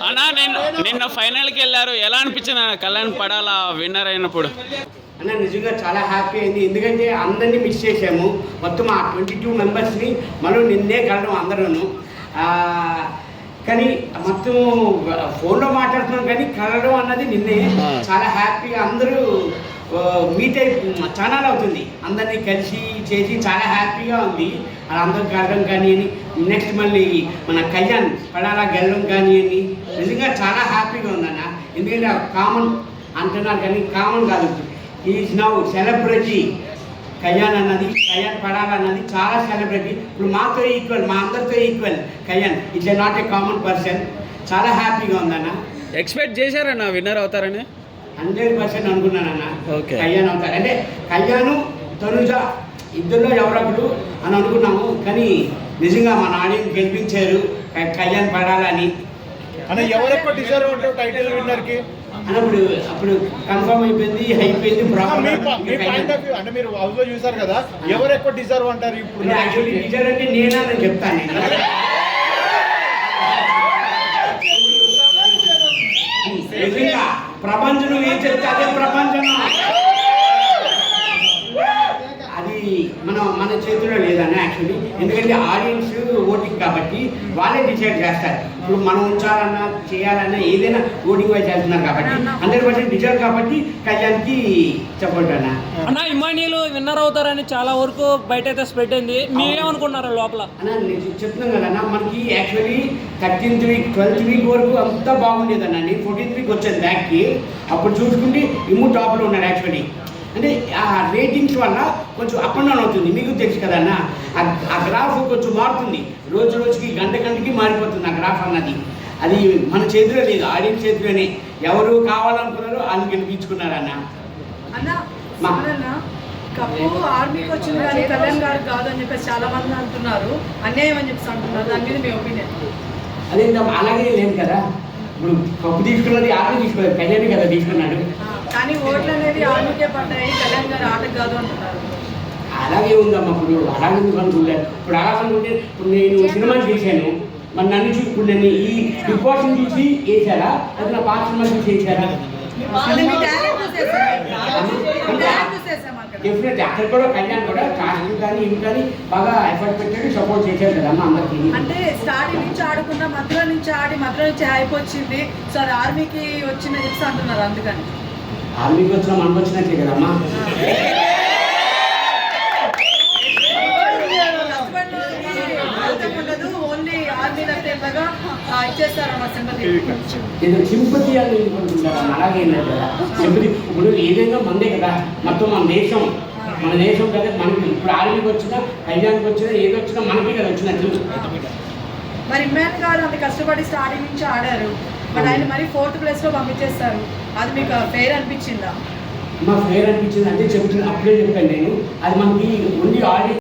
అన్నా నిన్న ఫైనల్కి వెళ్ళారు, ఎలా అనిపించింది కళ్యాణ్ పడాల విన్నర్ అయినప్పుడు? అన్న నిజంగా చాలా హ్యాపీ అయింది, ఎందుకంటే అందరినీ మిస్ చేసాము. మొత్తం ఆ 22 మెంబర్స్ని మనం నిన్నే కలడం అందరూను. కానీ మొత్తం ఫోన్లో మాట్లాడుతున్నాం కానీ కలడం అన్నది నిన్నే. చాలా హ్యాపీగా అందరూ మీట్ అయి చాలా అవుతుంది, అందరినీ కలిసి చేసి చాలా హ్యాపీగా ఉంది. అలా అందరూ కలడం కానీ నెక్స్ట్ మళ్ళీ మన కళ్యాణ్ పడాలా గెలడం కానీ నిజంగా చాలా హ్యాపీగా ఉందన్న. ఎందుకంటే కామన్ అంటున్నారు కానీ కామన్ కాదు, ఈజ్ నౌ సెలబ్రిటీ. కళ్యాణ్ పడాలా అన్నది చాలా సెలబ్రిటీ. ఇప్పుడు మాతో ఈక్వల్, మా అందరితో equal Kalyan. It's not a common person. చాలా హ్యాపీగా ఉందన్న. ఎక్స్పెక్ట్ చేశారన్న విన్నర్ అవుతారని? 100% అనుకున్నానన్న కళ్యాణ్ అవుతారు. అంటే కళ్యాణ్ తనుజ ఇద్దరిలో ఎవరొకరు అని అనుకున్నాము, కానీ నిజంగా మన ఆడియన్స్ గెలిపించారు కళ్యాణ్ పడాలని. ఎవరెక్కువ డిజర్వ్ ఉంటారు టైటిల్ విన్నర్కి అప్పుడు కన్ఫర్మ్ అయిపోయింది. అంటే మీరు హౌస్ లో చూసారు కదా, ఎవరు ఎక్కువ డిజర్వ్ అంటారు ఇప్పుడు? యాక్చువల్లీ డిజర్వ్ అంటే నేనని చెప్తాను. నిజంగా ప్రపంచం ఏం చెప్తే అదే ప్రపంచం. అది మన చేతిలో లేదన్న యాక్చువల్లీ. ఎందుకంటే ఆడియన్స్ ఓటింగ్ కాబట్టి వాళ్ళే డిసైడ్ చేస్తారు. ఇప్పుడు మనం ఉంచాలన్నా చేయాలన్నా ఏదైనా ఓటింగ్ వైజ్ చేస్తున్నారు కాబట్టి 100% డిజైడ్ కాబట్టి కళ్యాణ్కి చెప్పండి అన్న. ఇమానియల్ విన్నర్ అవుతారని చాలా వరకు బయట అయితే స్ప్రెడ్ అయింది, మీరేమనుకున్నారు లోపల? అన్న నేను చెప్తున్నాను కదన్న, మనకి actually 13th week 12th week వరకు అంతా బాగుండేదన్న. నేను 14th వీక్ వచ్చాను బ్యాక్కి. అప్పుడు చూసుకుంటే ఇమ్ము టాప్లో ఉన్నాడు యాక్చువల్లీ. అంటే ఆ రేటింగ్స్ వల్ల కొంచెం అప్ అండ్ డౌన్ అవుతుంది, మీకు తెలుసు కదన్న. ఆ గ్రాఫ్ కొంచెం మారుతుంది, రోజు రోజుకి గంటకి మారిపోతుంది ఆ గ్రాఫ్ అన్నది. అది మన చేతిలో లేదు, ఆడియన్స్ చేతిలోనే. ఎవరు కావాలనుకున్నారో వాళ్ళు గెలిపించుకున్నారన్న. కప్పు ఆర్మీకి వచ్చింది కానీ కళ్యాణ్ గారు కాదని చెప్పేసి చాలా మంది అంటున్నారు, అన్యాయం అని చెప్పేసి అంటున్నారు. దాని మీద మీ ఒపీనియన్? అదే అలాగే లేదు కదా, ఇప్పుడు కప్పు తీసుకున్నది ఆర్మీ తీసుకోలేదు, కళ్యాణ్ కదా తీసుకున్నాడు. కానీ ఓట్లు అనేది ఆర్మీకే పడ్డాయి, కళ్యాణ్ గారు ఆటకు కాదు అంటున్నారు. అలాగే ఉందమ్మా. ఇప్పుడు అలాగే అనుకుంటారు. ఇప్పుడు అలా అనుకుంటే ఇప్పుడు నేను సినిమా చేశాను, మరి నన్ను చూసి ఇప్పుడు నేను ఈ బిగ్ బాస్ చూసి వేసారా, అది నా పాత సినిమా చూసి వేసారా? డెఫినెట్ అక్కడ కూడా కళ్యాణ్ కూడా కాస్ట్యూమ్ కానీ ఇవి కానీ బాగా ఎఫర్ట్ పెట్టాడు, సపోర్ట్ చేశారు కదమ్మా అందరికి. అంటే స్టార్టింగ్ నుంచి ఆడకుండా మధ్యలో నుంచి ఆడి మధ్యలో నుంచి హైప్ వచ్చింది సార్, ఆర్మీకి వచ్చిన చెప్పి అంటున్నారు. అందుకని ఆర్మీకి వచ్చినా మనకు వచ్చినట్లే కదమ్మా. ఓన్లీ ఆర్మీ దగ్గరగా ఇచ్చేస్తారు ఏదో సింపతి అని అనుకుంటారు, అలాగే కదా సింపతి. ఇప్పుడు ఏదైనా మందే కదా, మొత్తం మన దేశం కదా. మనకి ఇప్పుడు ఆర్మీకి వచ్చినా కళ్యాణ్కి వచ్చినా ఏది వచ్చినా మనకి కదా వచ్చినట్లు. మరి ఇమ్రాన్ గారు అంత కష్టపడి స్టార్టింగ్ నుంచి ఆడారు, బట్ ఆయన మరి 4th ప్లేస్లో పంపించేస్తారు. అది మీకు ఫెయిర్ అనిపించిందా? మా ఫెయిర్ అనిపించింది అంటే చెప్తున్నా, అప్పుడే చెప్పాను నేను. అది మనకి ఓన్లీ ఆడియన్స్